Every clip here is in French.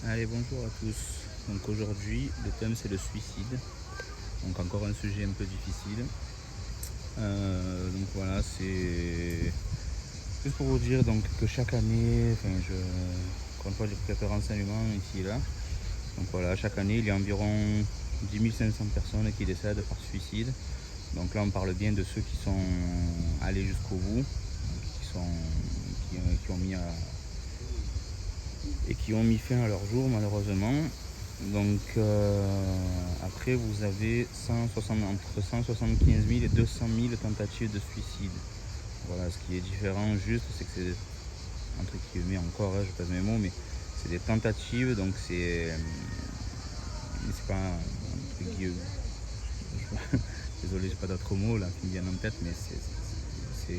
Allez, bonjour à tous. Donc aujourd'hui, le thème c'est le suicide. Donc encore un sujet un peu difficile. Donc voilà, c'est juste pour vous dire donc que chaque année, encore une fois, j'ai pris quelques renseignements ici et là. Donc voilà, chaque année, il y a environ 10 500 personnes qui décèdent par suicide. Donc là, on parle bien de ceux qui sont allés jusqu'au bout, donc qui ont mis et qui ont mis fin à leur jour malheureusement. Donc après vous avez 160, entre 175 000 et 200 000 tentatives de suicide. Voilà, ce qui est différent juste, c'est que c'est entre guillemets encore, je pèse mes mots, mais c'est des tentatives, donc c'est pas entre guillemets, désolé, j'ai pas d'autres mots là qui me viennent en tête, mais c'est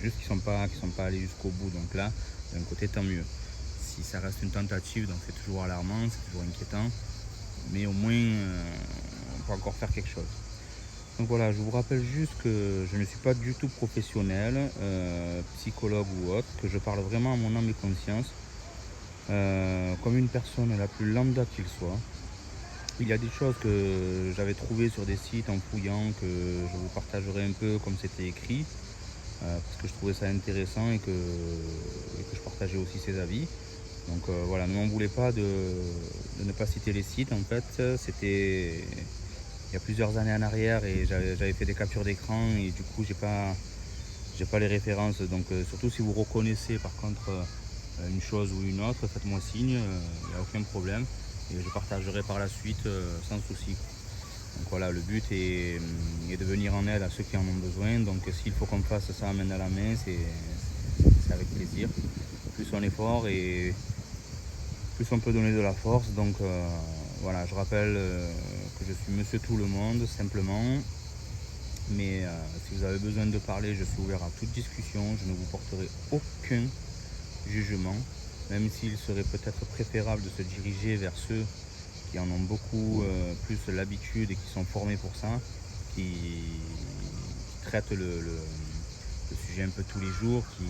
juste qu'ils sont pas allés jusqu'au bout. Donc là, d'un côté, tant mieux. Si ça reste une tentative, donc c'est toujours alarmant, c'est toujours inquiétant, mais au moins on peut encore faire quelque chose. Donc voilà, je vous rappelle juste que je ne suis pas du tout professionnel, psychologue ou autre, que je parle vraiment à mon âme et conscience, comme une personne la plus lambda qu'il soit. Il y a des choses que j'avais trouvées sur des sites en fouillant que je vous partagerai un peu comme c'était écrit, parce que je trouvais ça intéressant et que je partageais aussi ses avis. Donc voilà, ne m'en voulez pas de ne pas citer les sites. En fait, c'était il y a plusieurs années en arrière et j'avais fait des captures d'écran et du coup j'ai pas les références. Donc surtout si vous reconnaissez par contre une chose ou une autre, faites-moi signe, il n'y a aucun problème et je partagerai par la suite sans souci. Donc voilà, le but est de venir en aide à ceux qui en ont besoin. Donc s'il faut qu'on fasse ça main dans la main, c'est avec plaisir. Plus on est fort et plus on peut donner de la force. Donc voilà, je rappelle que je suis monsieur tout le monde, simplement. Mais si vous avez besoin de parler, je suis ouvert à toute discussion. Je ne vous porterai aucun jugement, même s'il serait peut-être préférable de se diriger vers ceux qui en ont beaucoup plus l'habitude et qui sont formés pour ça, qui traitent le sujet un peu tous les jours, qui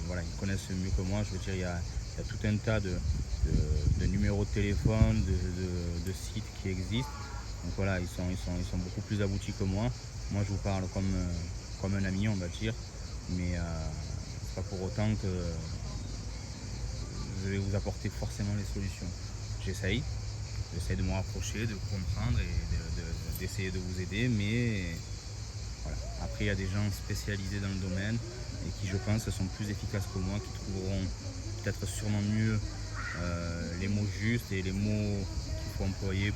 voilà, ils connaissent mieux que moi. Je veux dire, il y a tout un tas de numéros de téléphone, de sites qui existent. Donc voilà, ils sont beaucoup plus aboutis que moi. Moi, je vous parle comme un ami, on va dire, mais c'est pas pour autant que je vais vous apporter forcément les solutions. J'essaye, j'essaye de me rapprocher, de comprendre et d'essayer de vous aider, mais voilà. Après, il y a des gens spécialisés dans le domaine et qui, je pense, sont plus efficaces que moi, qui trouveront peut-être sûrement mieux les mots justes et les mots qu'il faut employer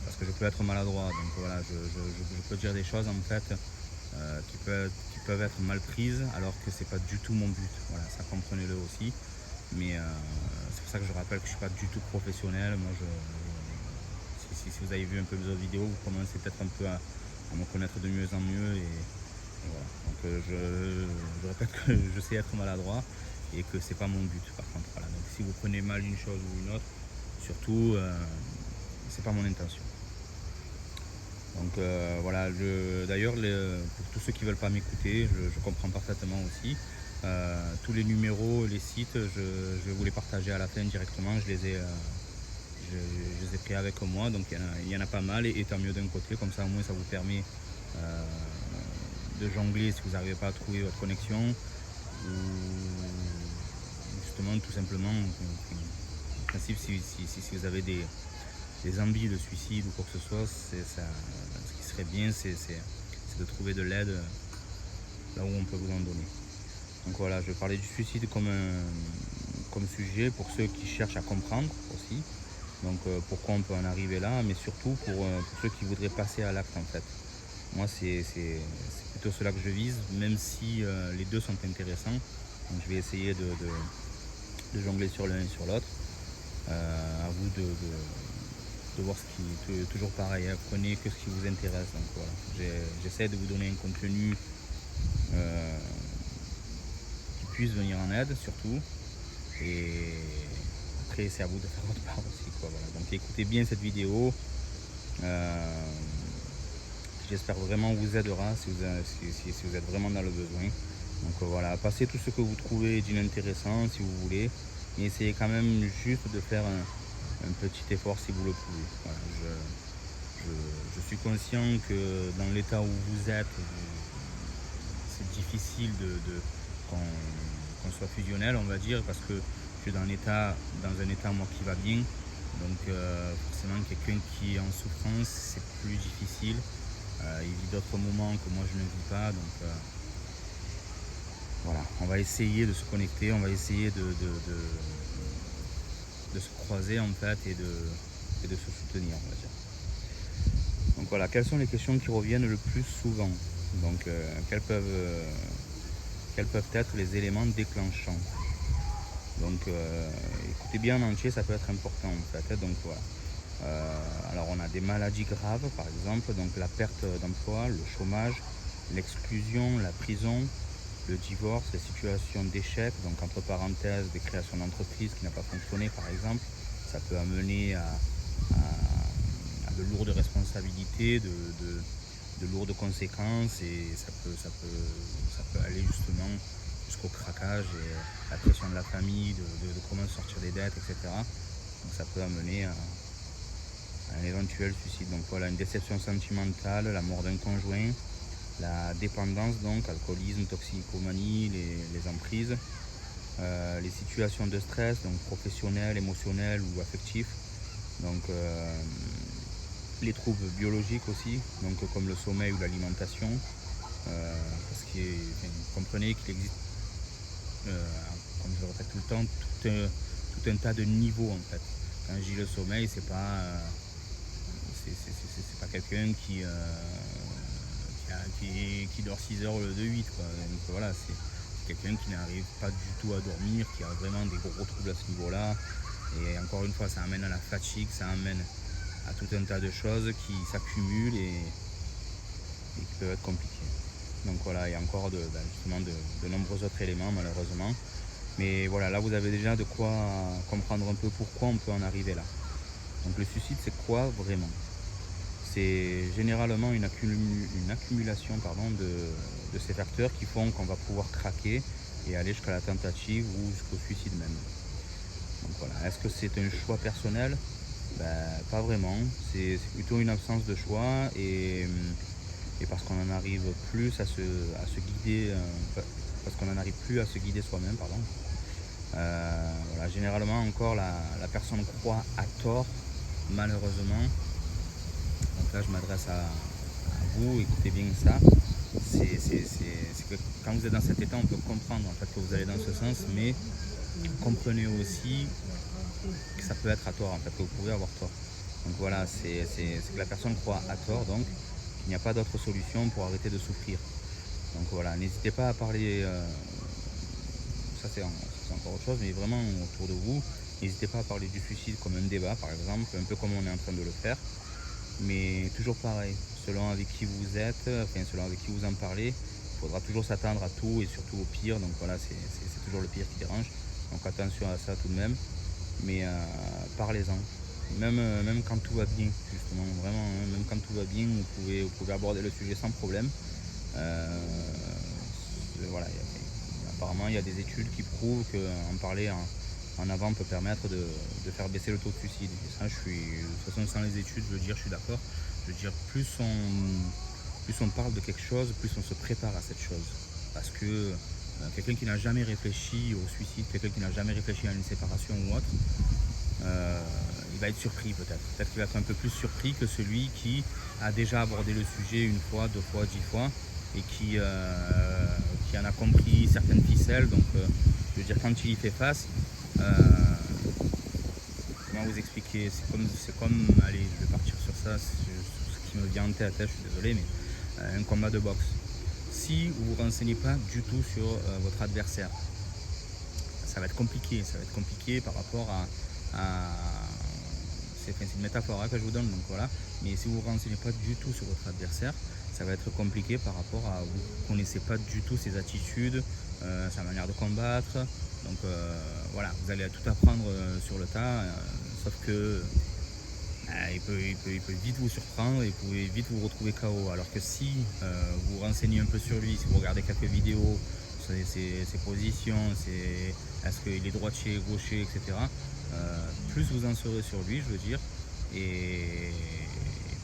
parce que je peux être maladroit. Donc voilà, je peux dire des choses en fait qui peuvent être mal prises alors que c'est pas du tout mon but. Voilà, ça comprenez-le aussi. Mais c'est pour ça que je rappelle que je suis pas du tout professionnel. Moi, si vous avez vu un peu mes autres vidéos, vous commencez peut-être un peu à me connaître de mieux en mieux. Et voilà. Donc je répète que je sais être maladroit et que c'est pas mon but par contre. Voilà. Donc si vous prenez mal une chose ou une autre, surtout c'est pas mon intention. Donc voilà, d'ailleurs pour tous ceux qui ne veulent pas m'écouter, je comprends parfaitement aussi. Tous les numéros, les sites, je vais vous les partager à la fin directement. Je les ai pris avec moi, donc il y en a pas mal et tant mieux d'un côté, comme ça au moins ça vous permet de jongler si vous n'arrivez pas à trouver votre connexion ou justement tout simplement en principe si vous avez des envies de suicide ou quoi que ce soit, ce qui serait bien c'est de trouver de l'aide là où on peut vous en donner. Donc voilà, je vais parler du suicide comme sujet pour ceux qui cherchent à comprendre aussi. Donc pourquoi on peut en arriver là, mais surtout pour ceux qui voudraient passer à l'acte en fait. Moi c'est plutôt cela que je vise, même si les deux sont intéressants. Donc je vais essayer de jongler sur l'un et sur l'autre. À vous de voir ce qui toujours pareil, hein, prenez que ce qui vous intéresse. Donc voilà, j'essaie de vous donner un contenu qui puisse venir en aide surtout. Et après c'est à vous de faire votre part aussi quoi, voilà. Donc écoutez bien cette vidéo. J'espère vraiment vous aidera si vous êtes vraiment dans le besoin. Donc voilà, passez tout ce que vous trouvez d'inintéressant si vous voulez. Mais essayez quand même juste de faire un petit effort si vous le pouvez. Voilà, je suis conscient que dans l'état où vous êtes, c'est difficile qu'on soit fusionnel, on va dire, parce que je suis dans un état moi qui va bien. Donc forcément quelqu'un qui est en souffrance, c'est plus difficile. Il vit d'autres moments que moi je ne vis pas. Donc voilà, on va essayer de se connecter, on va essayer de se croiser en fait et de se soutenir, on va dire. Donc voilà, quelles sont les questions qui reviennent le plus souvent? Donc quels peuvent être les éléments déclenchants? Donc écoutez bien en entier, ça peut être important en fait. Donc voilà. Alors on a des maladies graves par exemple, donc la perte d'emploi, le chômage, l'exclusion, la prison, le divorce, les situations d'échec, donc entre parenthèses des créations d'entreprises qui n'a pas fonctionné par exemple. Ça peut amener à de lourdes responsabilités, de lourdes conséquences, et ça peut aller justement jusqu'au craquage et la pression de la famille, de comment sortir des dettes, etc. Donc ça peut amener à un éventuel suicide. Donc voilà, une déception sentimentale, la mort d'un conjoint, la dépendance, donc alcoolisme, toxicomanie, les emprises, les situations de stress, donc professionnelles, émotionnelles ou affectifs, donc les troubles biologiques aussi, donc comme le sommeil ou l'alimentation, parce que vous comprenez qu'il existe, comme je le répète tout le temps, tout un tas de niveaux en fait. Quand je dis le sommeil, c'est pas quelqu'un qui dort 6 heures au lieu de 8, quoi. Donc voilà, c'est quelqu'un qui n'arrive pas du tout à dormir, qui a vraiment des gros troubles à ce niveau-là. Et encore une fois, ça amène à la fatigue, ça amène à tout un tas de choses qui s'accumulent et qui peuvent être compliquées. Donc voilà, il y a encore justement de nombreux autres éléments malheureusement. Mais voilà, là vous avez déjà de quoi comprendre un peu pourquoi on peut en arriver là. Donc le suicide, c'est quoi vraiment? C'est généralement une accumulation de ces facteurs qui font qu'on va pouvoir craquer et aller jusqu'à la tentative ou jusqu'au suicide même. Donc voilà, est-ce que c'est un choix personnel? Pas vraiment, c'est plutôt une absence de choix et parce qu'on en arrive plus à se guider, parce qu'on n'en arrive plus à se guider soi-même, pardon. Voilà, généralement encore la personne croit à tort, malheureusement. Donc là je m'adresse à vous, écoutez bien ça. C'est que quand vous êtes dans cet état, on peut comprendre en fait que vous allez dans ce sens, mais comprenez aussi que ça peut être à tort en fait, que vous pouvez avoir tort. Donc voilà, c'est que la personne croit à tort, donc il n'y a pas d'autre solution pour arrêter de souffrir. Donc voilà, n'hésitez pas à parler, ça c'est encore autre chose, mais vraiment autour de vous, n'hésitez pas à parler du suicide comme un débat par exemple, un peu comme on est en train de le faire, mais toujours pareil, selon avec qui vous êtes, enfin selon avec qui vous en parlez, il faudra toujours s'attendre à tout et surtout au pire, donc voilà, c'est toujours le pire qui dérange, donc attention à ça tout de même, mais parlez-en. Même quand tout va bien, justement, vraiment, hein, même quand tout va bien, vous pouvez aborder le sujet sans problème. Voilà, apparemment, il y a des études qui prouvent qu'en parler en avant peut permettre de faire baisser le taux de suicide. Et ça, de toute façon, sans les études, je suis d'accord. Je veux dire, plus on parle de quelque chose, plus on se prépare à cette chose. Parce que quelqu'un qui n'a jamais réfléchi au suicide, quelqu'un qui n'a jamais réfléchi à une séparation ou autre, il va être surpris peut-être. Peut-être qu'il va être un peu plus surpris que celui qui a déjà abordé le sujet une fois, 2 fois, 10 fois et qui en a compris certaines ficelles. Donc je veux dire, quand il y fait face, comment vous expliquer, c'est comme, allez, je vais partir sur ça, sur ce qui me vient en tête, je suis désolé, mais un combat de boxe. Si vous ne vous renseignez pas du tout sur votre adversaire, ça va être compliqué par rapport c'est une métaphore que je vous donne, donc voilà. Mais si vous ne vous renseignez pas du tout sur votre adversaire, ça va être compliqué par rapport à vous ne connaissez pas du tout ses attitudes, sa manière de combattre. Donc voilà, vous allez tout apprendre sur le tas, sauf que il peut vite vous surprendre et vous pouvez vite vous retrouver KO. Alors que si vous vous renseignez un peu sur lui, si vous regardez quelques vidéos, ses positions, est-ce qu'il est droitier, gaucher, etc., plus vous en serez sur lui, je veux dire, et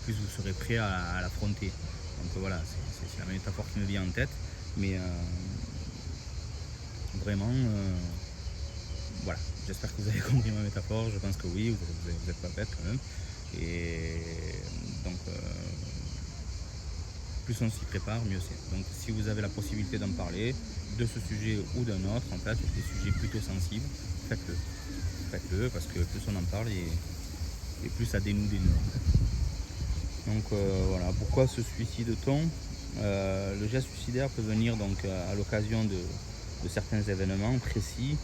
plus vous serez prêt à l'affronter. Donc voilà, c'est la métaphore qui me vient en tête, mais vraiment, voilà, j'espère que vous avez compris ma métaphore, je pense que oui, vous êtes pas bête quand même, et donc plus on s'y prépare, mieux c'est. Donc si vous avez la possibilité d'en parler, de ce sujet ou d'un autre, en fait, des sujets plutôt sensibles, faites-le. Faites-le, parce que plus on en parle et plus ça dénoue des nœuds. Donc voilà, pourquoi se suicide-t-on? Le geste suicidaire peut venir donc à l'occasion de certains événements précis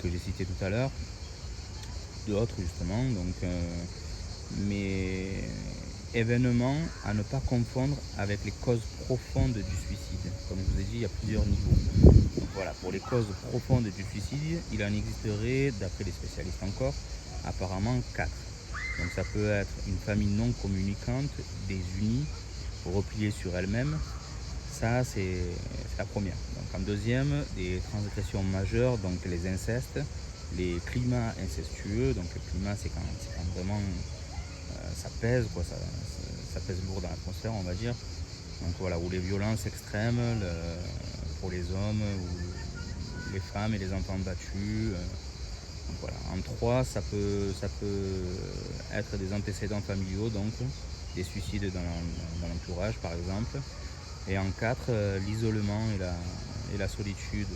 que j'ai cités tout à l'heure, d'autres justement, donc mais événements à ne pas confondre avec les causes profondes du suicide. Comme je vous ai dit, il y a plusieurs niveaux. Donc voilà, pour les causes profondes du suicide, il en existerait, d'après les spécialistes encore, apparemment 4. Donc ça peut être une famille non communicante, désunie, repliée sur elle-même. Ça, c'est la première. Donc en deuxième, des transgressions majeures, donc les incestes, les climats incestueux. Donc le climat, c'est quand vraiment ça pèse, quoi, ça pèse lourd dans l'atmosphère, on va dire. Donc voilà, ou les violences extrêmes pour les hommes, ou les femmes et les enfants battus. Donc voilà. En 3, ça peut être des antécédents familiaux, donc des suicides dans l'entourage par exemple. Et en 4, l'isolement et la solitude.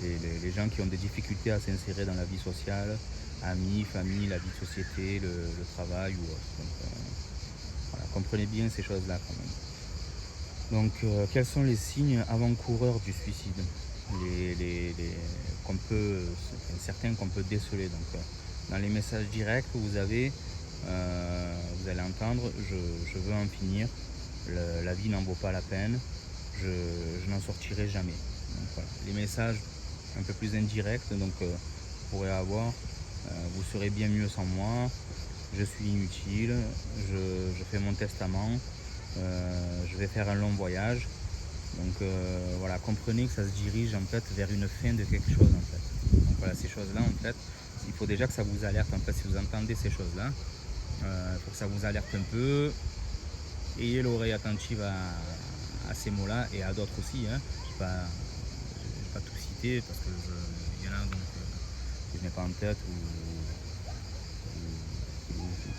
Les gens qui ont des difficultés à s'insérer dans la vie sociale, amis, famille, la vie de société, le travail ou autre. Donc, voilà, comprenez bien ces choses-là quand même. Donc quels sont les signes avant-coureurs du suicide, certains qu'on peut déceler. Donc, dans les messages directs, vous allez entendre je veux en finir, la vie n'en vaut pas la peine, je n'en sortirai jamais. Donc, voilà. Les messages un peu plus indirects, donc vous pourrez avoir vous serez bien mieux sans moi, je suis inutile, je fais mon testament, je vais faire un long voyage. Donc voilà, comprenez que ça se dirige en fait vers une fin de quelque chose en fait. Donc voilà, ces choses-là en fait, il faut déjà que ça vous alerte en fait, si vous entendez ces choses-là, il faut que ça vous alerte un peu, ayez l'oreille attentive à ces mots-là et à d'autres aussi, hein. Je ne vais pas tout citer parce qu'il y en a donc, que je n'ai pas en tête ou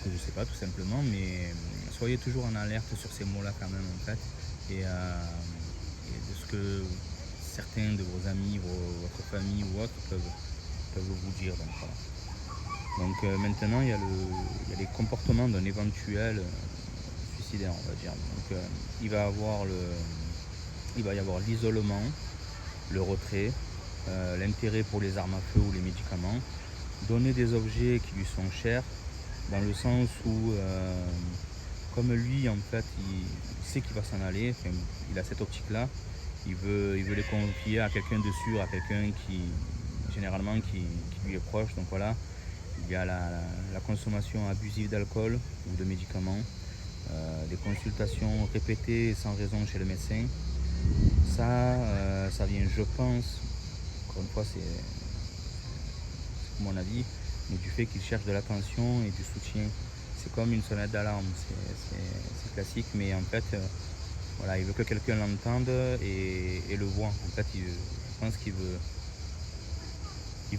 que je ne sais pas tout simplement, mais soyez toujours en alerte sur ces mots-là quand même en fait, et de ce que certains de vos amis, votre famille ou autres peuvent vous dire. Donc, voilà. Donc maintenant il y a les comportements d'un éventuel suicidaire, on va dire. Donc il va y avoir l'isolement, le retrait, l'intérêt pour les armes à feu ou les médicaments, donner des objets qui lui sont chers, dans le sens où comme lui en fait il sait qu'il va s'en aller, enfin, il a cette optique là, il veut les confier à quelqu'un de sûr, à quelqu'un qui généralement qui lui est proche. Donc voilà, il y a la consommation abusive d'alcool ou de médicaments, des consultations répétées sans raison chez le médecin. Ça vient, je pense, encore une fois c'est mon avis, mais du fait qu'il cherche de l'attention et du soutien. C'est comme une sonnette d'alarme, c'est classique, mais en fait voilà, il veut que quelqu'un l'entende et le voit. En fait, je pense qu'il veut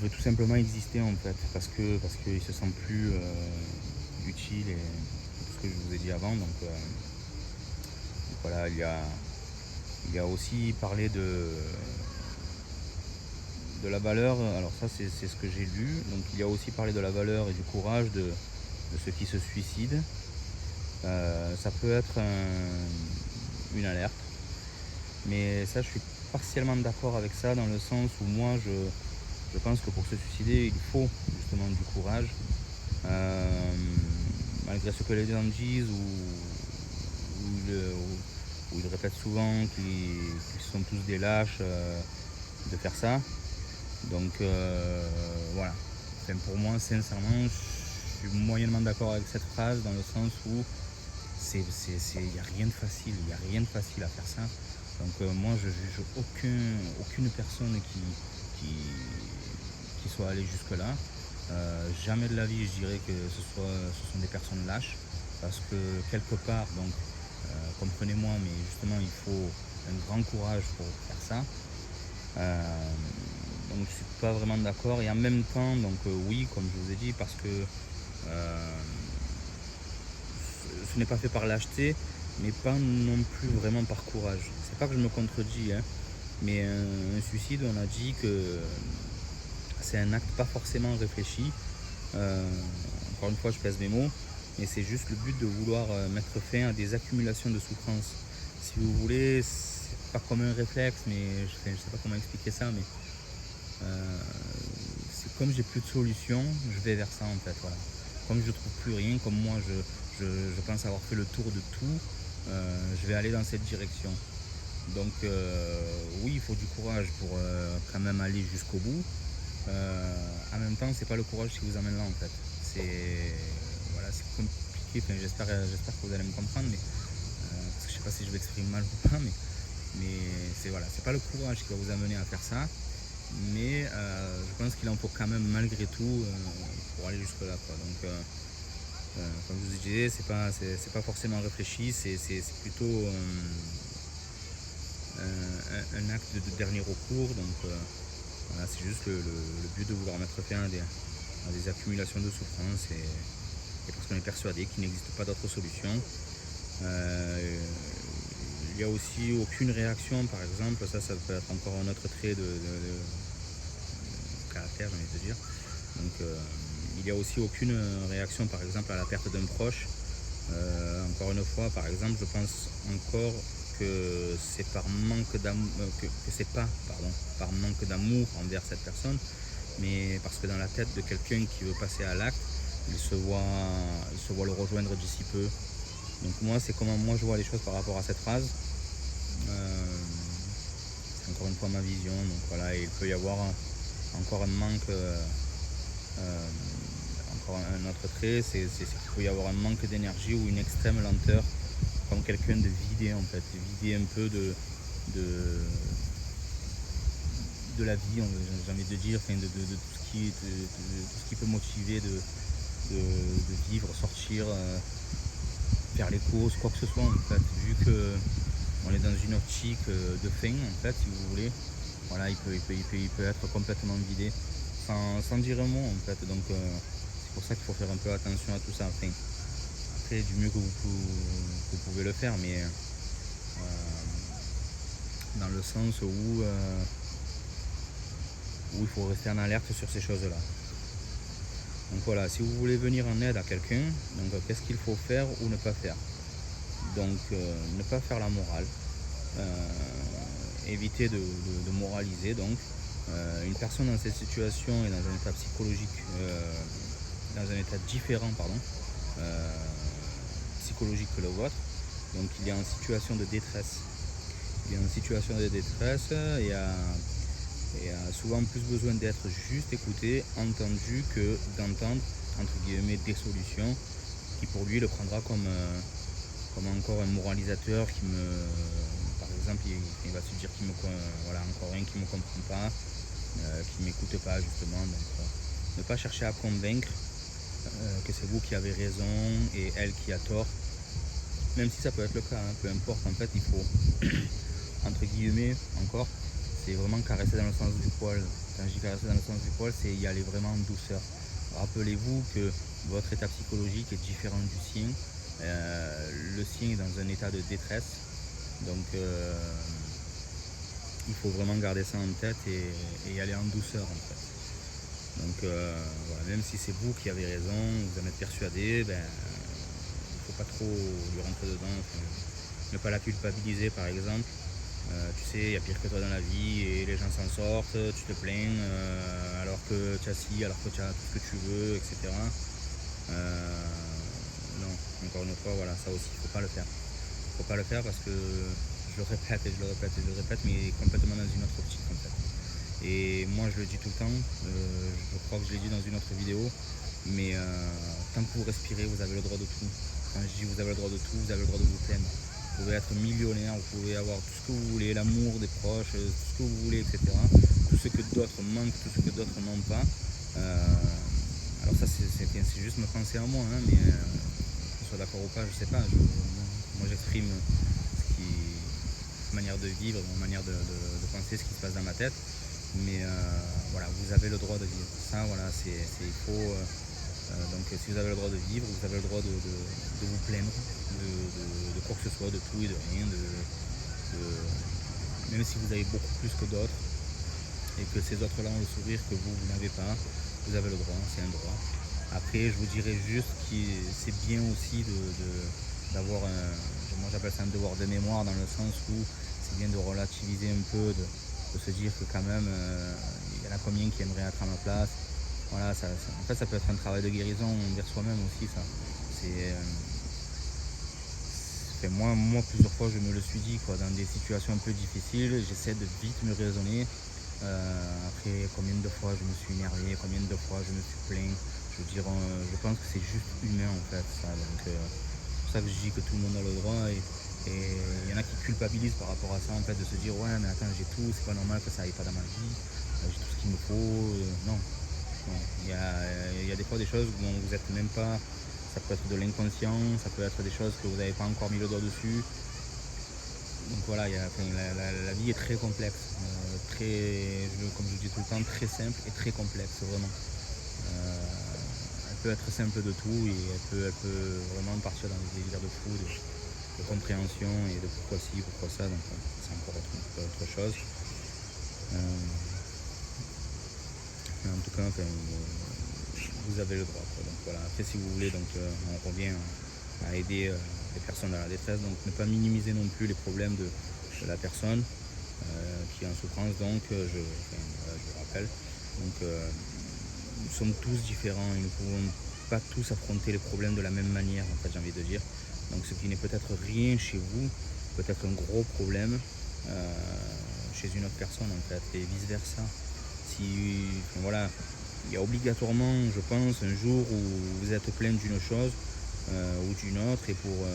tout simplement exister en fait, parce qu'il se sent plus utile et tout ce que je vous ai dit avant. Donc voilà, il y a aussi parlé de la valeur. Alors ça c'est ce que j'ai lu. Donc il y a aussi parlé de la valeur et du courage de ceux qui se suicident. Ça peut être une alerte, mais ça je suis partiellement d'accord avec ça, dans le sens où moi je pense que pour se suicider il faut justement du courage, malgré ce que les gens disent ou ils répètent souvent qu'ils sont tous des lâches de faire ça. Donc voilà, enfin, pour moi sincèrement je suis moyennement d'accord avec cette phrase, dans le sens où il n'y a rien de facile, à faire ça. Donc moi je juge aucune personne qui qui soient allés jusque-là. Jamais de la vie je dirais que ce sont des personnes lâches, parce que quelque part, donc comprenez-moi, mais justement il faut un grand courage pour faire ça. Donc je suis pas vraiment d'accord, et en même temps donc oui, comme je vous ai dit, parce que ce n'est pas fait par lâcheté, mais pas non plus vraiment par courage. C'est pas que je me contredis, hein, mais un suicide, on a dit que c'est un acte pas forcément réfléchi. Encore une fois, je pèse mes mots, mais c'est juste le but de vouloir mettre fin à des accumulations de souffrance. Si vous voulez, c'est pas comme un réflexe, mais je sais pas comment expliquer ça, mais c'est comme j'ai plus de solution, je vais vers ça en fait. Voilà. Comme je trouve plus rien, comme moi je pense avoir fait le tour de tout, je vais aller dans cette direction. Donc oui, il faut du courage pour quand même aller jusqu'au bout. En même temps, c'est pas le courage qui vous amène là en fait. C'est voilà, c'est compliqué. Enfin, j'espère que vous allez me comprendre, mais parce que je sais pas si je m'exprime mal ou pas, mais c'est voilà, c'est pas le courage qui va vous amener à faire ça, mais je pense qu'il en faut quand même malgré tout pour aller jusque là, quoi. Donc comme je vous disais, c'est pas forcément réfléchi, c'est plutôt un acte de dernier recours. Donc voilà, c'est juste le but de vouloir mettre fin à des accumulations de souffrance, et parce qu'on est persuadé qu'il n'existe pas d'autre solution. Il n'y a aussi aucune réaction, par exemple, ça peut être encore un autre trait de caractère, j'ai envie de dire. Donc il n'y a aussi aucune réaction, par exemple, à la perte d'un proche. Encore une fois, par exemple, je pense encore que c'est par manque d'amour, que c'est pas par manque d'amour envers cette personne, mais parce que dans la tête de quelqu'un qui veut passer à l'acte, il se voit le rejoindre d'ici peu. Donc moi, c'est comment moi je vois les choses par rapport à cette phrase. C'est encore une fois ma vision. Donc voilà, il peut y avoir encore un manque, encore un autre trait, c'est qu'il peut y avoir un manque d'énergie ou une extrême lenteur, comme quelqu'un de vidé en fait, vidé un peu de la vie, j'ai envie de dire, enfin, de tout ce qui peut motiver de vivre, sortir, faire les courses, quoi que ce soit en fait, vu que on est dans une optique de fin en fait, si vous voulez. Voilà, il peut être complètement vidé sans dire un mot en fait. Donc c'est pour ça qu'il faut faire un peu attention à tout ça. Enfin, après, du mieux que vous pouvez le faire, mais dans le sens où il faut rester en alerte sur ces choses-là. Donc voilà, si vous voulez venir en aide à quelqu'un, donc qu'est-ce qu'il faut faire ou ne pas faire? Donc ne pas faire la morale, éviter de moraliser. Donc une personne dans cette situation est dans un état psychologique, dans un état différent, psychologique que le vôtre. Donc il est en situation de détresse. Et a souvent plus besoin d'être juste écouté, entendu, que d'entendre entre guillemets des solutions qui pour lui le prendra comme encore un moralisateur par exemple, il va se dire voilà, encore un qui me comprend pas, qui m'écoute pas justement. Donc ne pas chercher à convaincre que c'est vous qui avez raison et elle qui a tort, même si ça peut être le cas, hein, peu importe. En fait, il faut entre guillemets encore, c'est vraiment caresser dans le sens du poil. Quand je dis caresser dans le sens du poil, c'est y aller vraiment en douceur. Rappelez-vous que votre état psychologique est différent du sien. Le sien est dans un état de détresse. Donc il faut vraiment garder ça en tête et y aller en douceur en fait. Donc voilà, même si c'est vous qui avez raison, vous en êtes persuadé, il ne faut pas trop lui rentrer dedans. Enfin, ne pas la culpabiliser par exemple. Tu sais, il y a pire que toi dans la vie et les gens s'en sortent, tu te plains alors que tu as ci, alors que tu as tout ce que tu veux, etc. Non, encore une fois, voilà, ça aussi, il ne faut pas le faire. Il ne faut pas le faire parce que je le répète et je le répète et je le répète, mais complètement dans une autre optique en fait. Et moi je le dis tout le temps, je crois que je l'ai dit dans une autre vidéo, mais tant que vous respirez, vous avez le droit de tout. Quand je dis vous avez le droit de tout, vous avez le droit de vous plaindre. Vous pouvez être millionnaire, vous pouvez avoir tout ce que vous voulez, l'amour des proches, tout ce que vous voulez, etc. Tout ce que d'autres manquent, tout ce que d'autres n'ont pas. Alors ça c'est juste me penser à moi, hein, mais qu'on soit d'accord ou pas, je sais pas. Moi j'exprime ce qui, ma manière de vivre, ma manière de penser, ce qui se passe dans ma tête. Mais voilà, vous avez le droit de vivre. Ça, voilà, il faut. Donc si vous avez le droit de vivre, vous avez le droit de vous plaindre de quoi que ce soit, de tout et de rien, même si vous avez beaucoup plus que d'autres et que ces autres-là ont le sourire que vous n'avez pas, vous avez le droit, c'est un droit. Après, je vous dirais juste que c'est bien aussi d'avoir moi j'appelle ça un devoir de mémoire, dans le sens où c'est bien de relativiser un peu, de se dire que quand même, il y en a combien qui aimeraient être à ma place. Voilà, en fait, ça peut être un travail de guérison envers soi-même aussi, ça. C'est, moi, plusieurs fois, je me le suis dit, quoi, dans des situations un peu difficiles, j'essaie de vite me raisonner. Après, combien de fois je me suis énervé, combien de fois je me suis plaint. Je veux dire, je pense que c'est juste humain, en fait, ça. Donc, c'est pour ça que je dis que tout le monde a le droit. Et il y en a qui culpabilisent par rapport à ça, en fait, de se dire, ouais, mais attends, j'ai tout, c'est pas normal que ça aille pas dans ma vie, j'ai tout ce qu'il me faut. Non, non. Il y a des fois des choses dont vous n'êtes même pas. Ça peut être de l'inconscient, ça peut être des choses que vous n'avez pas encore mis le doigt dessus. Donc voilà, la vie est très complexe, comme je dis tout le temps, très simple et très complexe, vraiment. Elle peut être simple de tout et elle peut vraiment partir dans des délires de fou, de compréhension et de pourquoi ci, pourquoi ça. Donc c'est encore autre chose. Mais en tout cas, vous avez le droit, quoi. Donc voilà. Après, si vous voulez, donc on revient à aider les personnes dans la détresse. Donc ne pas minimiser non plus les problèmes de la personne qui est en souffrance. Donc je rappelle. Donc nous sommes tous différents et nous ne pouvons pas tous affronter les problèmes de la même manière, en fait, j'ai envie de dire. Donc ce qui n'est peut-être rien chez vous peut être un gros problème chez une autre personne, en fait, et vice versa. Voilà, il y a obligatoirement, je pense, un jour où vous êtes plein d'une chose ou d'une autre, et pour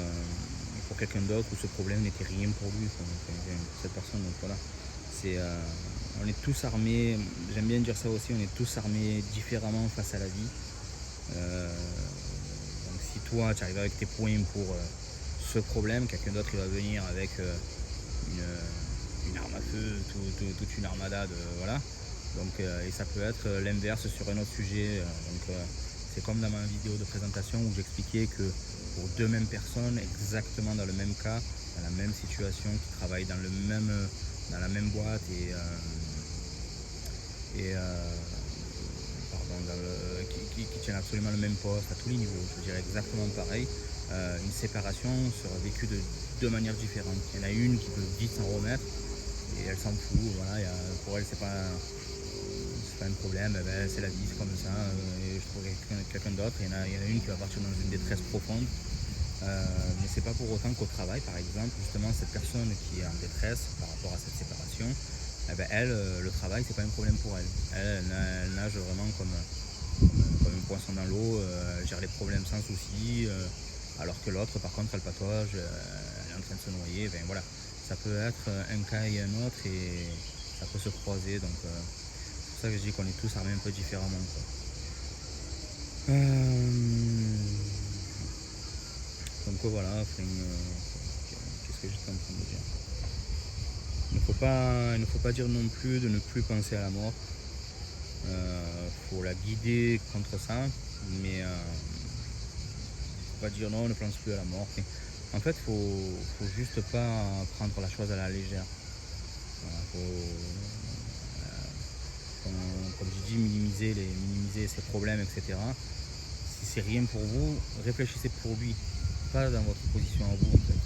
quelqu'un d'autre où ce problème n'était rien pour lui, pour cette personne. Donc voilà, on est tous armés, j'aime bien dire ça aussi, on est tous armés différemment face à la vie. Donc si toi tu arrives avec tes points pour ce problème, quelqu'un d'autre il va venir avec une arme à feu, toute une armada voilà. Donc, et ça peut être l'inverse sur un autre sujet. C'est comme dans ma vidéo de présentation où j'expliquais que pour deux mêmes personnes, exactement dans le même cas, dans la même situation, qui travaillent dans la même boîte qui tiennent absolument le même poste à tous les niveaux, je dirais exactement pareil, une séparation sera vécue de deux manières différentes. Il y en a une qui peut vite s'en remettre et elle s'en fout, voilà, pour elle c'est pas un problème, c'est la vie, c'est comme ça, et je trouverai quelqu'un d'autre. Il y en a une qui va partir dans une détresse profonde, mais c'est pas pour autant qu'au travail, par exemple, justement, cette personne qui est en détresse par rapport à cette séparation, elle, le travail, c'est pas un problème pour elle. Elle nage vraiment comme un poisson dans l'eau, elle gère les problèmes sans souci, alors que l'autre, par contre, elle patauge, elle est en train de se noyer. Voilà, ça peut être un cas et un autre, et ça peut se croiser. Donc c'est pour ça que je dis qu'on est tous armés un peu différemment, quoi. Donc voilà, qu'est-ce que j'étais en train de dire? Il ne faut pas dire non plus de ne plus penser à la mort. Faut la guider contre ça, mais il ne faut pas dire non, ne pense plus à la mort. En fait, faut juste pas prendre la chose à la légère. Voilà, comme je dis, minimiser ses problèmes, etc. Si c'est rien pour vous, réfléchissez pour lui, pas dans votre position à vous, en fait. Il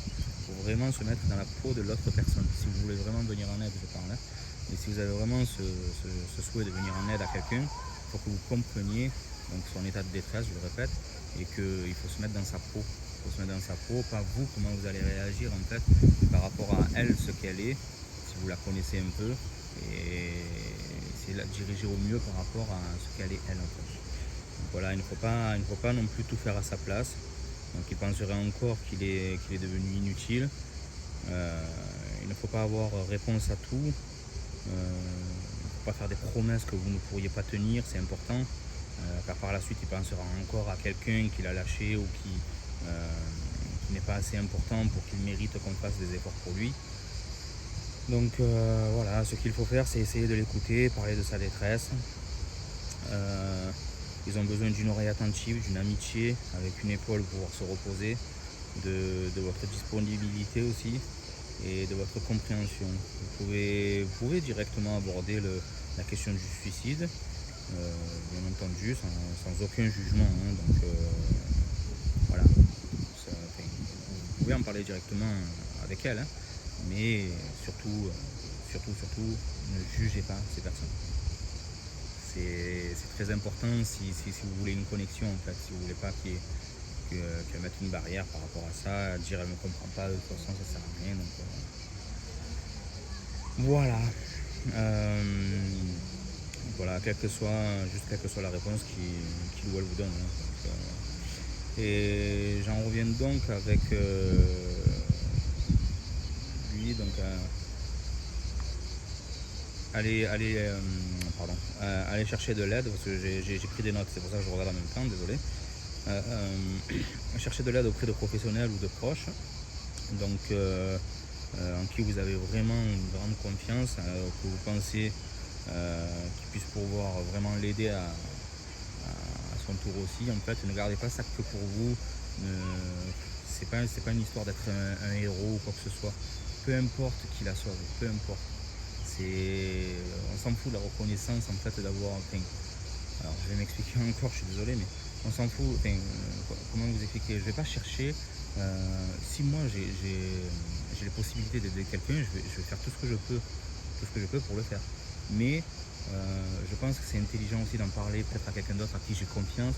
faut vraiment se mettre dans la peau de l'autre personne. Si vous voulez vraiment venir en aide, je parle, hein. Mais si vous avez vraiment ce souhait de venir en aide à quelqu'un, il faut que vous compreniez donc son état de détresse, je le répète, et qu'il faut se mettre dans sa peau. Il faut se mettre dans sa peau, pas vous, comment vous allez réagir, en fait, par rapport à elle, ce qu'elle est, si vous la connaissez un peu, et essayer de la diriger au mieux par rapport à ce qu'elle est, elle, en fait. Donc voilà, il ne faut pas non plus tout faire à sa place. Donc il penserait encore qu'il est devenu inutile. Il ne faut pas avoir réponse à tout. Il ne faut pas faire des promesses que vous ne pourriez pas tenir, c'est important, car par la suite il pensera encore à quelqu'un qu'il a lâché ou qui n'est pas assez important pour qu'il mérite qu'on fasse des efforts pour lui. Donc voilà, ce qu'il faut faire, c'est essayer de l'écouter, parler de sa détresse. Ils ont besoin d'une oreille attentive, d'une amitié, avec une épaule pour pouvoir se reposer, de votre disponibilité aussi et de votre compréhension. Vous pouvez directement aborder la question du suicide, bien entendu, sans aucun jugement. Donc voilà, vous pouvez en parler directement avec elle, mais surtout, ne jugez pas ces personnes. C'est très important si vous voulez une connexion, en fait, si vous voulez pas qu'elle mette une barrière par rapport à ça, dire elle ne me comprend pas, de toute façon ça sert à rien. Donc, voilà. Voilà, quelle que soit la réponse qu'il ou elle vous donne. Et j'en reviens donc avec lui, donc aller chercher de l'aide, parce que j'ai pris des notes, c'est pour ça que je regarde en même temps, désolé. Chercher de l'aide auprès de professionnels ou de proches, donc en qui vous avez vraiment une grande confiance, que vous pensez qu'ils puissent pouvoir vraiment l'aider à son tour aussi. En fait, ne gardez pas ça que pour vous. C'est pas une histoire d'être un héros ou quoi que ce soit. Peu importe qui la sauve, peu importe. On s'en fout de la reconnaissance en fait d'avoir. Alors je vais m'expliquer encore, je suis désolé, mais on s'en fout. Comment vous expliquer? Je vais pas chercher. Si moi j'ai les possibilités d'aider quelqu'un, je vais faire tout ce que je peux pour le faire. Mais je pense que c'est intelligent aussi d'en parler peut-être à quelqu'un d'autre à qui j'ai confiance,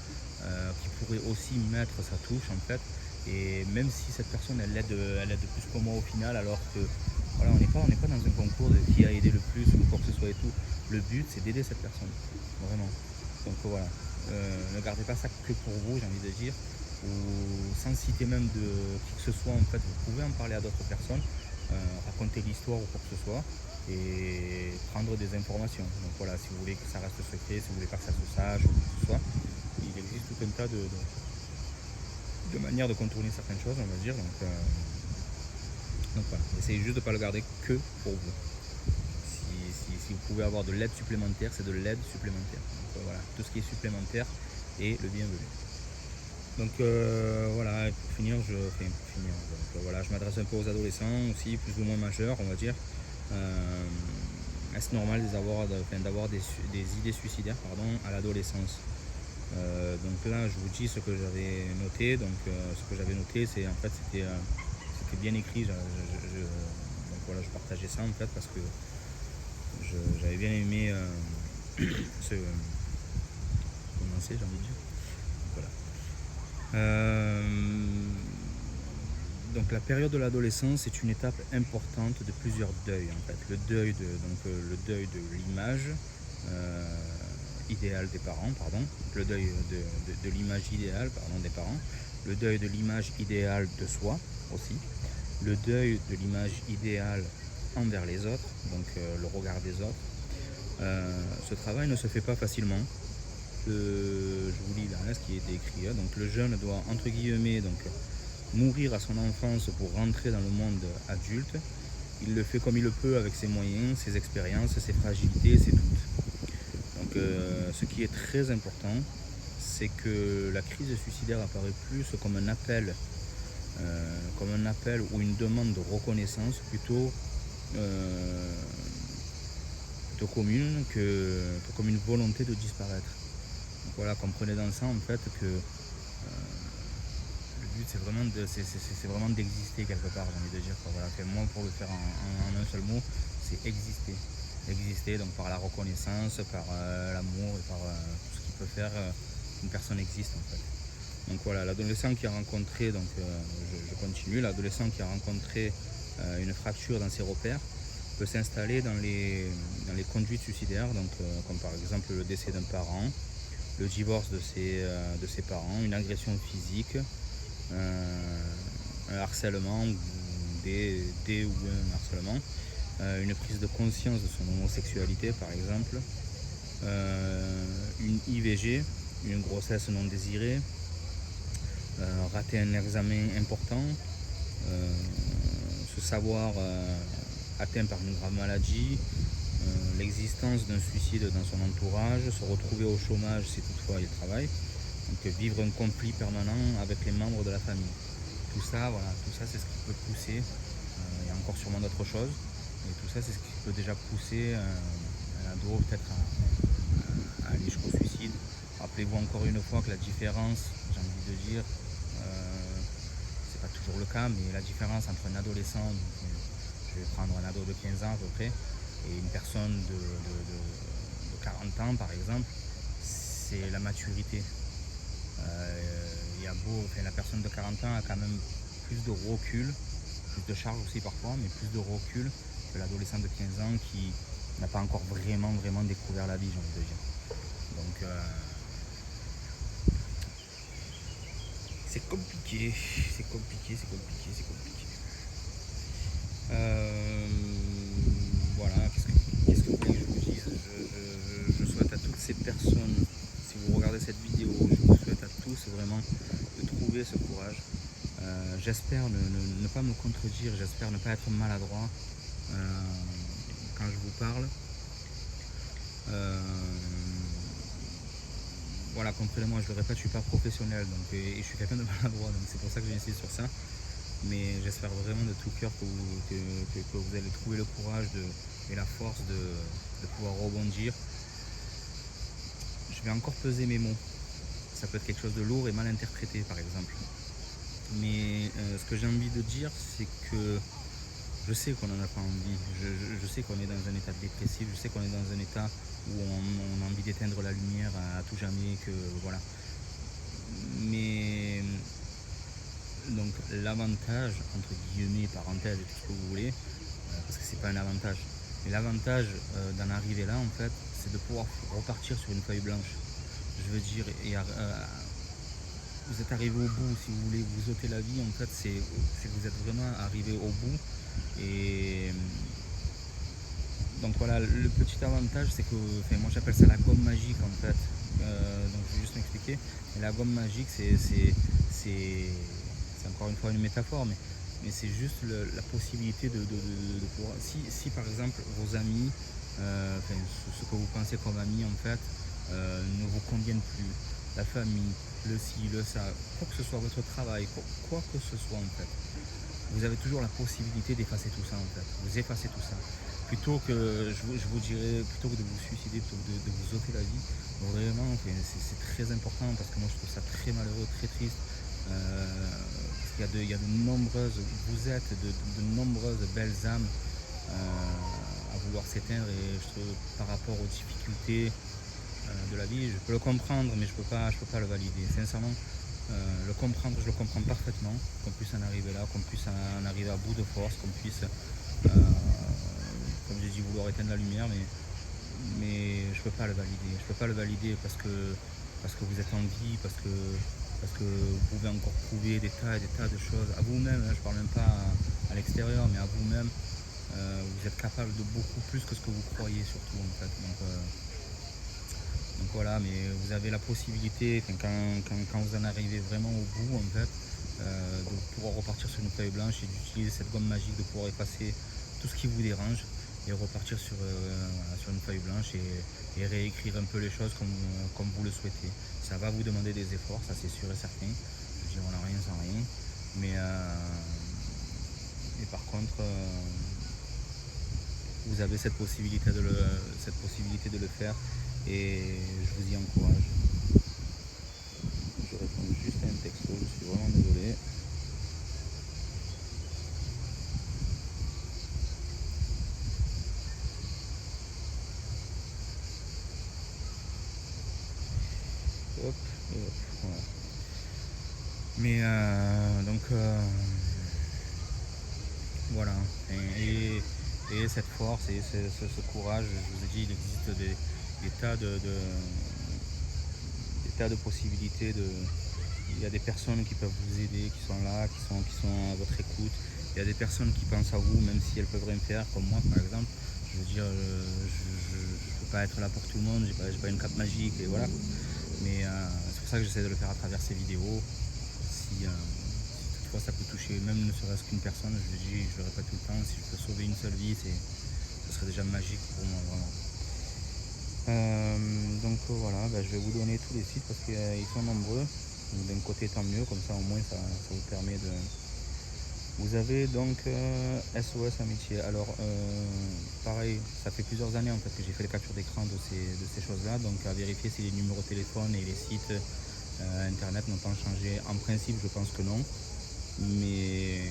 qui pourrait aussi mettre sa touche en fait. Et même si cette personne elle aide plus que moi au final, alors que voilà, on n'est pas dans un concours de qui a aidé le plus ou quoi que ce soit et tout. Le but c'est d'aider cette personne, vraiment. Donc voilà, ne gardez pas ça que pour vous, j'ai envie de dire, ou sans citer même de qui que ce soit en fait, vous pouvez en parler à d'autres personnes, raconter l'histoire ou quoi que ce soit et prendre des informations. Donc voilà, si vous voulez que ça reste secret, si vous voulez pas que ça se sache ou quoi que ce soit, il existe tout un tas de manières de contourner certaines choses, on va dire. Donc voilà, essayez juste de ne pas le garder que pour vous. Si vous pouvez avoir de l'aide supplémentaire, c'est de l'aide supplémentaire. Donc voilà, tout ce qui est supplémentaire est le bienvenu. Donc voilà, et pour finir, voilà, je m'adresse un peu aux adolescents aussi, plus ou moins majeurs, on va dire. Est-ce normal d'avoir des idées suicidaires à l'adolescence? Donc là, je vous dis ce que j'avais noté. Donc ce que j'avais noté, c'est en fait c'était bien écrit. Donc voilà, je partageais ça en fait parce que j'avais bien aimé commencer, j'ai envie de dire. Voilà. Donc la période de l'adolescence est une étape importante de plusieurs deuils en fait. Le deuil de l'image idéale des parents, le deuil de l'image idéale des parents, le deuil de l'image idéale de soi aussi, le deuil de l'image idéale envers les autres, donc le regard des autres. Ce travail ne se fait pas facilement. Je vous lis là ce qui est écrit. Donc le jeune doit entre guillemets mourir à son enfance pour rentrer dans le monde adulte. Il le fait comme il le peut avec ses moyens, ses expériences, ses fragilités, ses doutes. Donc ce qui est très important, c'est que la crise suicidaire apparaît plus comme un appel ou une demande de reconnaissance plutôt commune que comme une volonté de disparaître. Donc voilà, comprenez dans ça en fait que le but c'est vraiment d'exister quelque part, j'ai envie de dire. Voilà, moi pour le faire en un seul mot, c'est exister donc par la reconnaissance, par l'amour et par tout ce qui peut faire qu'une personne existe en fait. Donc voilà, l'adolescent qui a rencontré, donc je continue, l'adolescent qui a rencontré une fracture dans ses repères peut s'installer dans les conduites suicidaires, donc comme par exemple le décès d'un parent, le divorce de ses parents, une agression physique, un harcèlement ou un harcèlement, une prise de conscience de son homosexualité par exemple, une IVG, une grossesse non désirée, rater un examen important, se savoir atteint par une grave maladie, l'existence d'un suicide dans son entourage, se retrouver au chômage si toutefois il travaille, donc vivre un conflit permanent avec les membres de la famille. Tout ça, voilà, tout ça c'est ce qui peut pousser, il y a encore sûrement d'autres choses, et tout ça c'est ce qui peut déjà pousser un ado peut-être à aller jusqu'au suicide. Rappelez-vous encore une fois que la différence, j'ai envie de dire, c'est pas toujours le cas, mais la différence entre un adolescent, je vais prendre un ado de 15 ans à peu près, et une personne de 40 ans par exemple, c'est la maturité. La personne de 40 ans a quand même plus de recul, plus de charge aussi parfois, mais plus de recul que l'adolescent de 15 ans qui n'a pas encore vraiment découvert la vie, j'ai envie de dire. Donc c'est compliqué. Voilà, qu'est-ce que vous voulez que je vous dise, je souhaite à toutes ces personnes, si vous regardez cette vidéo, je vous souhaite à tous vraiment de trouver ce courage. J'espère ne pas me contredire, j'espère ne pas être maladroit quand je vous parle. Voilà, comprenez-moi, je le répète, je suis pas professionnel et je suis quelqu'un de maladroit, donc c'est pour ça que j'insiste sur ça. Mais j'espère vraiment de tout cœur que vous allez trouver le courage et la force de pouvoir rebondir. Je vais encore peser mes mots. Ça peut être quelque chose de lourd et mal interprété par exemple. Mais ce que j'ai envie de dire, c'est que je sais qu'on n'en a pas envie. Je sais qu'on est dans un état dépressif, je sais qu'on est dans un état où on a envie d'éteindre la lumière à tout jamais, que voilà. Mais donc l'avantage, entre guillemets, parenthèse et tout ce que vous voulez, parce que c'est pas un avantage, mais l'avantage d'en arriver là en fait, c'est de pouvoir repartir sur une feuille blanche. Je veux dire, vous êtes arrivé au bout, si vous voulez vous ôter la vie, en fait, c'est que vous êtes vraiment arrivé au bout. Et donc voilà, le petit avantage, c'est que, moi j'appelle ça la gomme magique en fait. Donc je vais juste m'expliquer. Mais la gomme magique, c'est encore une fois une métaphore, mais c'est juste la possibilité de pouvoir. Si par exemple vos amis, ce que vous pensez comme amis en fait, ne vous conviennent plus, la famille, le ci, le ça, quoi que ce soit, votre travail, quoi que ce soit en fait, vous avez toujours la possibilité d'effacer tout ça en fait. Vous effacez tout ça. Plutôt que, je vous dirais, plutôt que de vous suicider, plutôt que de vous ôter la vie, vraiment, c'est très important parce que moi je trouve ça très malheureux, très triste. Parce qu'il y a de nombreuses, vous êtes de nombreuses belles âmes à vouloir s'éteindre, et je trouve, par rapport aux difficultés de la vie, je peux le comprendre, mais je peux pas le valider. Sincèrement, le comprendre, je le comprends parfaitement, qu'on puisse en arriver là, qu'on puisse en arriver à bout de force, qu'on puisse, comme j'ai dit, vouloir éteindre la lumière, mais je peux pas le valider. Je peux pas le valider parce que vous êtes en vie, parce que vous pouvez encore prouver des tas et des tas de choses à vous-même, hein, je parle même pas à l'extérieur, mais à vous-même. Vous êtes capable de beaucoup plus que ce que vous croyez, surtout en fait. Donc voilà, mais vous avez la possibilité, quand vous en arrivez vraiment au bout en fait, de pouvoir repartir sur une feuille blanche et d'utiliser cette gomme magique, de pouvoir effacer tout ce qui vous dérange et repartir sur une feuille blanche et réécrire un peu les choses comme vous le souhaitez. Ça va vous demander des efforts, ça c'est sûr et certain. Je veux dire, on n'a rien sans rien. Mais par contre, vous avez cette possibilité de le faire, et je vous y encourage. Je réponds juste à un texto, je suis vraiment désolé. Hop, et hop, voilà. Mais donc voilà, et cette force et ce courage, je vous ai dit, il existe des tas de possibilités. Il y a des personnes qui peuvent vous aider, qui sont là, qui sont à votre écoute, Il y a des personnes qui pensent à vous, même si elles peuvent rien faire, comme moi par exemple. Je veux dire, je peux pas être là pour tout le monde, j'ai pas une cape magique et voilà. Mais c'est pour ça que j'essaie de le faire à travers ces vidéos. Si toutefois ça peut toucher même ne serait-ce qu'une personne, je le dis, je le répète tout le temps, si je peux sauver une seule vie, ce serait déjà magique pour moi vraiment. Donc voilà, je vais vous donner tous les sites parce qu'ils sont nombreux. D'un côté tant mieux, comme ça au moins ça vous permet de... Vous avez donc SOS Amitié. Alors pareil, ça fait plusieurs années en fait que j'ai fait les captures d'écran de ces choses-là, donc à vérifier si les numéros de téléphone et les sites internet n'ont pas changé. En principe je pense que non, mais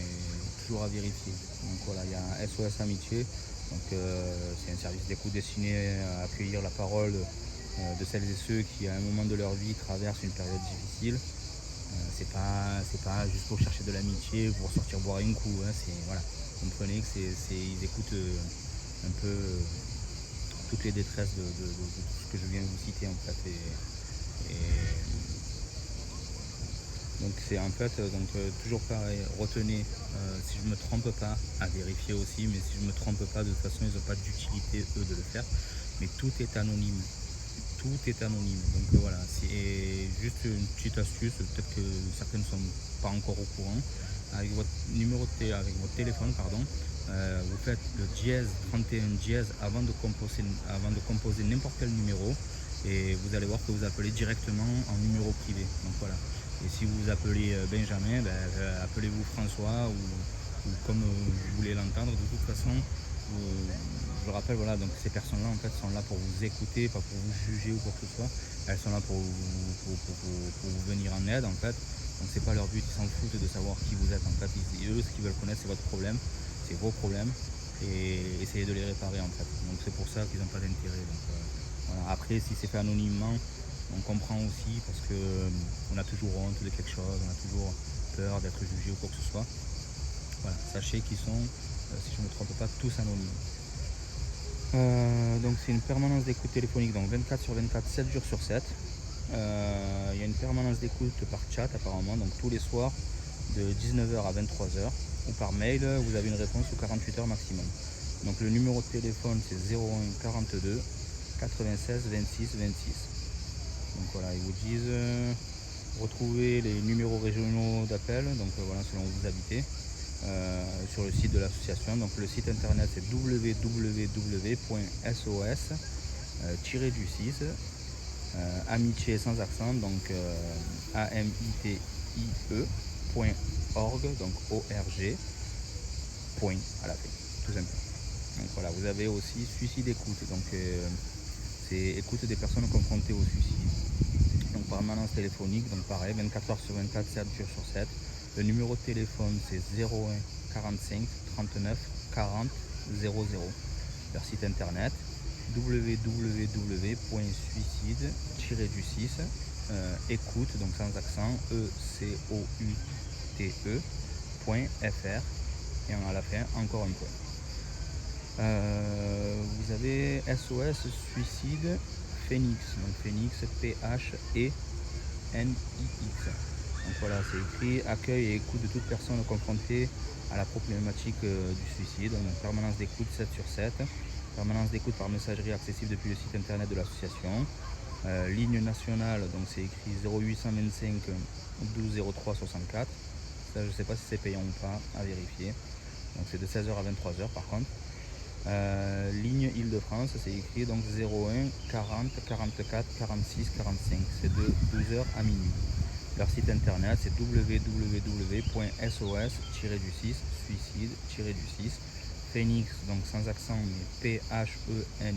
toujours à vérifier. Donc voilà, il y a SOS Amitié. Donc c'est un service d'écoute destiné à accueillir la parole de celles et ceux qui à un moment de leur vie traversent une période difficile. C'est pas juste pour chercher de l'amitié, pour sortir boire un coup. Hein, voilà. Comprenez que ils écoutent un peu toutes les détresses de tout ce que je viens de vous citer en fait. Donc c'est en fait toujours pareil, retenez, si je ne me trompe pas, à vérifier aussi, mais si je ne me trompe pas, de toute façon ils n'ont pas d'utilité eux de le faire, mais tout est anonyme. Tout est anonyme, donc voilà, c'est juste une petite astuce, peut-être que certaines ne sont pas encore au courant. Avec votre avec votre téléphone, pardon, vous faites le dièse 31 dièse avant de composer n'importe quel numéro, et vous allez voir que vous appelez directement en numéro privé. Donc voilà. Et si vous appelez Benjamin, appelez-vous François ou comme vous voulez l'entendre. De toute façon, je rappelle, voilà, donc ces personnes-là en fait sont là pour vous écouter, pas pour vous juger ou quoi que ce soit. Elles sont là pour vous venir en aide en fait. Donc c'est pas leur but, ils s'en foutent de savoir qui vous êtes en fait. Eux, ce qu'ils veulent connaître, c'est votre problème, c'est vos problèmes, et essayer de les réparer en fait. Donc c'est pour ça qu'ils n'ont pas d'intérêt. Voilà. Après, si c'est fait anonymement, on comprend aussi parce que on a toujours honte de quelque chose, on a toujours peur d'être jugé ou quoi que ce soit. Voilà, sachez qu'ils sont, si je ne me trompe pas, tous anonymes. Donc c'est une permanence d'écoute téléphonique, donc 24/24, 7 jours sur 7. Il y a une permanence d'écoute par chat apparemment, donc tous les soirs de 19h à 23h, ou par mail, vous avez une réponse sous 48 heures maximum. Donc le numéro de téléphone c'est 01 42 96 26 26. Donc voilà, ils vous disent retrouver les numéros régionaux d'appel, donc voilà, selon où vous habitez, sur le site de l'association. Donc le site internet c'est www.sos-du6 amitié sans accent, donc AMITIE.org, donc ORG, point à la fin, tout simplement. Donc voilà, vous avez aussi suicide écoute, donc c'est écoute des personnes confrontées au suicide. Donc permanence téléphonique, donc pareil, 24h/24, 7 jours sur 7. Le numéro de téléphone c'est 01 45 39 40 00. Leur site internet www.suicide-du6 écoute, donc sans accent, ECOUTE.fr, et à la fin encore un point. Vous avez SOS Suicide Phoenix, donc Phoenix PHENIX. Donc voilà, c'est écrit accueil et écoute de toute personne confrontée à la problématique du suicide. Donc permanence d'écoute 7 sur 7. Permanence d'écoute par messagerie accessible depuis le site internet de l'association. Ligne nationale, donc c'est écrit 0825 12 03 64. Ça, je ne sais pas si c'est payant ou pas, à vérifier. Donc c'est de 16h à 23h par contre. Ligne Île-de-France, c'est écrit donc 01 40 44 46 45. C'est de 12h à minuit. Leur site internet c'est www.sos-du6 suicide-du6 Phoenix, donc sans accent mais PHENIX.org,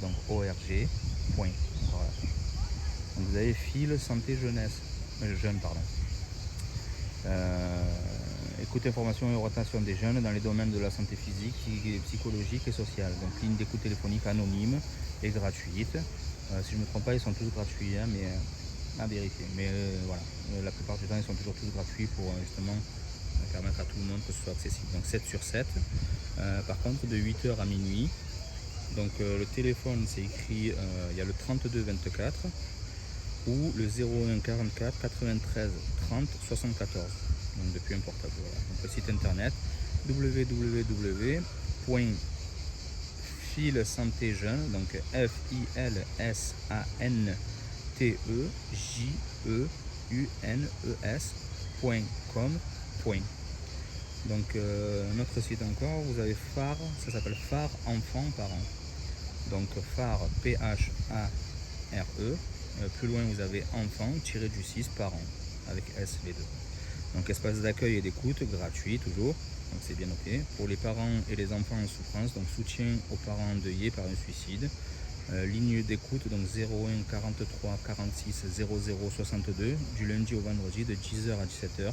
donc ORG. Voilà. Donc vous avez fil santé jeune pardon. Écoute, information et orientation des jeunes dans les domaines de la santé physique, psychologique et sociale. Donc ligne d'écoute téléphonique anonyme et gratuite. Si je ne me trompe pas, ils sont tous gratuits, hein, mais à vérifier. Mais voilà, la plupart du temps, ils sont toujours tous gratuits pour justement permettre à tout le monde que ce soit accessible. Donc 7 sur 7. Par contre, de 8h à minuit. Donc le téléphone, c'est écrit, il y a le 32 24 ou le 01 44 93 30 74. donc depuis un portable. Voilà. Donc le site internet www.filsantejeune, donc filsantejeunesse.com. Donc notre site encore, vous avez phare, ça s'appelle phare enfant parent. Donc phare PHARE, plus loin vous avez enfant -du 6 parent avec S les deux. Donc espace d'accueil et d'écoute gratuit toujours, donc c'est bien noté. Pour les parents et les enfants en souffrance, donc soutien aux parents endeuillés par un suicide. Ligne d'écoute donc 01 43 46 00 62 du lundi au vendredi de 10h à 17h.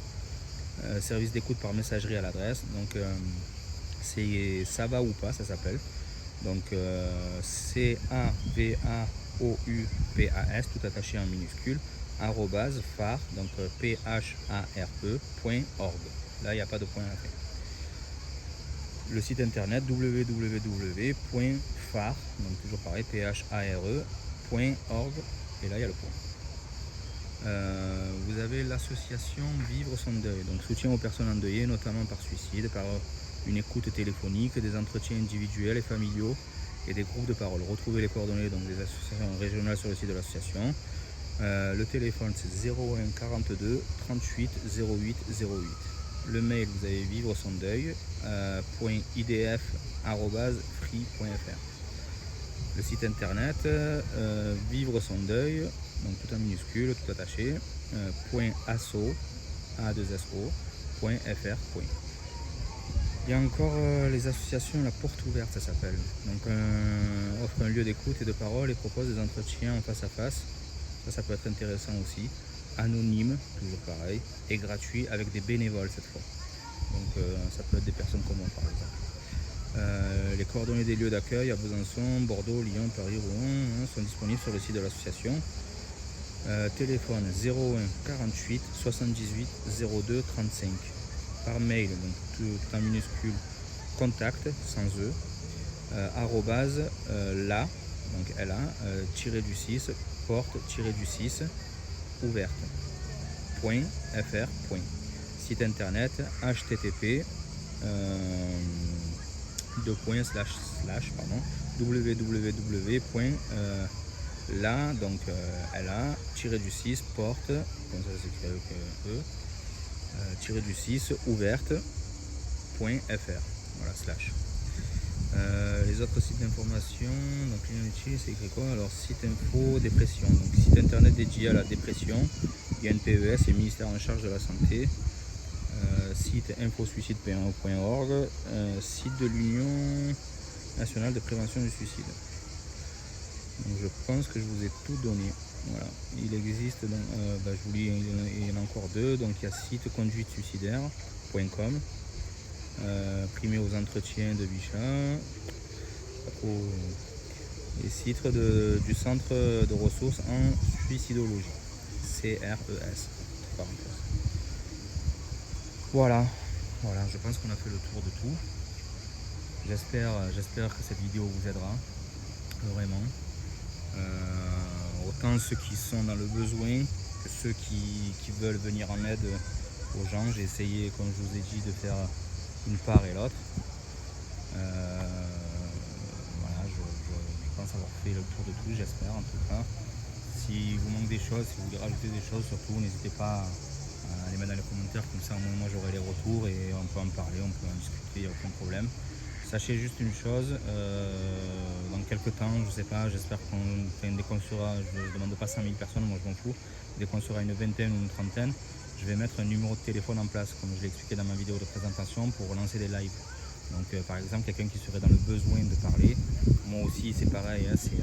Service d'écoute par messagerie à l'adresse, donc c'est ça va ou pas, ça s'appelle, donc CAVAOUPAS tout attaché en minuscule @phare, donc PHARE.org. Là il n'y a pas de point à la fin. Le site internet www.phare, donc toujours pareil PHARE.org, et là il y a le point. Vous avez l'association Vivre son deuil, donc soutien aux personnes endeuillées, notamment par suicide, par une écoute téléphonique, des entretiens individuels et familiaux et des groupes de parole. Retrouvez les coordonnées donc des associations régionales sur le site de l'association. Le téléphone c'est 01 42 38 08 08. Le mail, vous avez vivre son deuil .idf@free.fr. Le site internet vivre son deuil, donc tout en minuscule, tout attaché, .asso.fr. Il y a encore les associations La Porte Ouverte, ça s'appelle. Donc offre un lieu d'écoute et de parole et propose des entretiens en face à face. Ça peut être intéressant aussi. Anonyme, toujours pareil, et gratuit avec des bénévoles cette fois. Donc ça peut être des personnes comme moi par exemple. Les coordonnées des lieux d'accueil à Besançon, Bordeaux, Lyon, Paris, Rouen sont disponibles sur le site de l'association. Téléphone 01 48 78 02 35. Par mail, donc tout en minuscule, contact sans E, arrobase la, donc LA, -du 6, porte -du 6, ouverte.fr. Site internet http www.la, donc LA, -du 6, porte, comme ça s'écrit avec E, -du 6, ouverte.fr. Voilà, slash. Les autres sites d'information, donc l'inutile, c'est écrit quoi? Alors site info dépression, donc site internet dédié à la dépression, INPES et ministère en charge de la santé. Site infosuicide.org, site de l'Union nationale de prévention du suicide. Donc je pense que je vous ai tout donné. Voilà, il existe, donc, je vous lis, il y en a encore deux. Donc il y a site conduitesuicidaire.com, primé aux entretiens de Bichat, et site du centre de ressources en suicidologie, CRES. Voilà, je pense qu'on a fait le tour de tout. J'espère que cette vidéo vous aidera, vraiment. Autant ceux qui sont dans le besoin que ceux qui veulent venir en aide aux gens. J'ai essayé, comme je vous ai dit, de faire une part et l'autre. Voilà, je pense avoir fait le tour de tout, j'espère en tout cas. Si vous manque des choses, si vous voulez rajouter des choses, surtout n'hésitez pas à les mettre dans les commentaires, comme ça au moins moi j'aurai les retours et on peut en parler, on peut en discuter, il n'y a aucun problème. Sachez juste une chose, dans quelques temps, je sais pas, j'espère qu'on fait dès qu'on sera, je ne demande pas 100 000 personnes, moi je m'en fous, dès qu'on sera une vingtaine ou une trentaine, je vais mettre un numéro de téléphone en place, comme je l'ai expliqué dans ma vidéo de présentation, pour relancer des lives. Donc par exemple, quelqu'un qui serait dans le besoin de parler, moi aussi c'est pareil, hein, c'est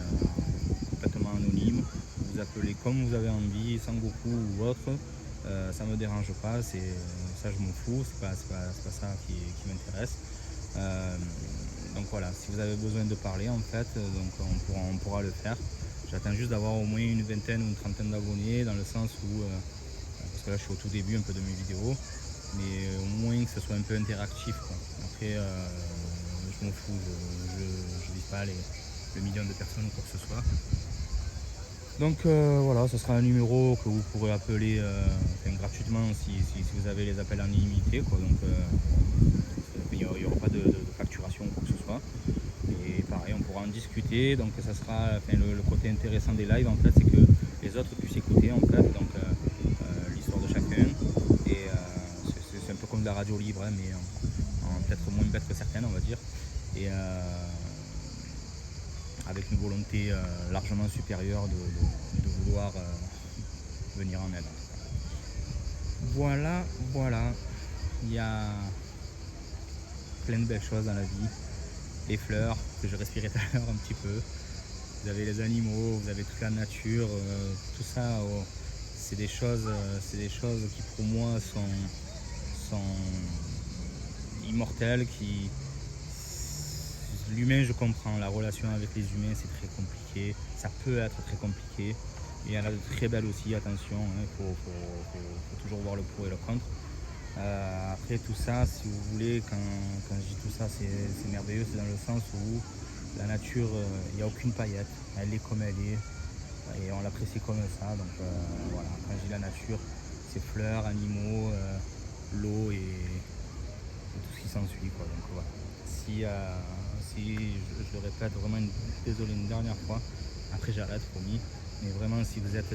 complètement anonyme, vous appelez comme vous avez envie, Sangoku ou autre, ça me dérange pas, ça je m'en fous, c'est pas ça qui m'intéresse. Donc voilà, si vous avez besoin de parler en fait, donc on pourra le faire. J'attends juste d'avoir au moins une vingtaine ou une trentaine d'abonnés, dans le sens où, parce que là je suis au tout début un peu de mes vidéos, mais au moins que ce soit un peu interactif, quoi. Après je m'en fous, je vis pas le million de personnes ou quoi que ce soit. Donc voilà, ce sera un numéro que vous pourrez appeler gratuitement si vous avez les appels en illimité, quoi. Donc il n'y aura pas de facturation ou quoi que ce soit. Et pareil, on pourra en discuter. Donc ça sera le côté intéressant des lives en fait, c'est que les autres puissent écouter en fait, donc l'histoire de chacun. Et c'est un peu comme de la radio libre, hein, mais en peut-être moins bête que certaines, on va dire. Et avec une volonté largement supérieure de vouloir venir en aide. Voilà, voilà. Il y a plein de belles choses dans la vie. Les fleurs que je respirais tout à l'heure un petit peu. Vous avez les animaux, vous avez toute la nature, tout ça. C'est des choses qui pour moi sont immortelles. L'humain, je comprends. La relation avec les humains, c'est très compliqué. Ça peut être très compliqué. Et il y en a de très belles aussi. Attention, il faut toujours voir le pour et le contre. Après tout ça, si vous voulez, quand je dis tout ça, c'est merveilleux, c'est dans le sens où la nature, il n'y a aucune paillette, elle est comme elle est, et on l'apprécie comme ça. Donc voilà, quand je dis la nature, c'est fleurs, animaux, l'eau et tout ce qui s'ensuit, quoi. Donc voilà. Si je le répète vraiment, désolé une dernière fois, après j'arrête, promis, mais vraiment si vous êtes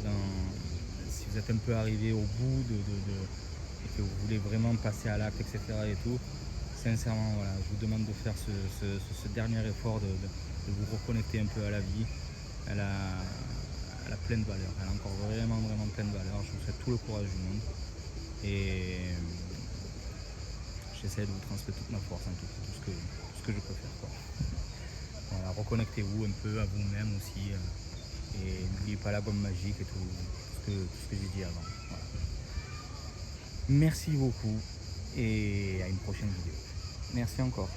un peu arrivé au bout et que vous voulez vraiment passer à l'acte, etc. et tout, sincèrement, voilà, je vous demande de faire ce dernier effort de vous reconnecter un peu à la vie. Elle a plein de valeur, elle a encore vraiment plein de valeur. Je vous souhaite tout le courage du monde et j'essaie de vous transmettre toute ma force, en tout ce que je peux faire, quoi. Voilà, reconnectez-vous un peu à vous-même aussi et n'oubliez pas la gomme magique et tout ce que j'ai dit avant. Voilà. Merci beaucoup et à une prochaine vidéo. Merci encore.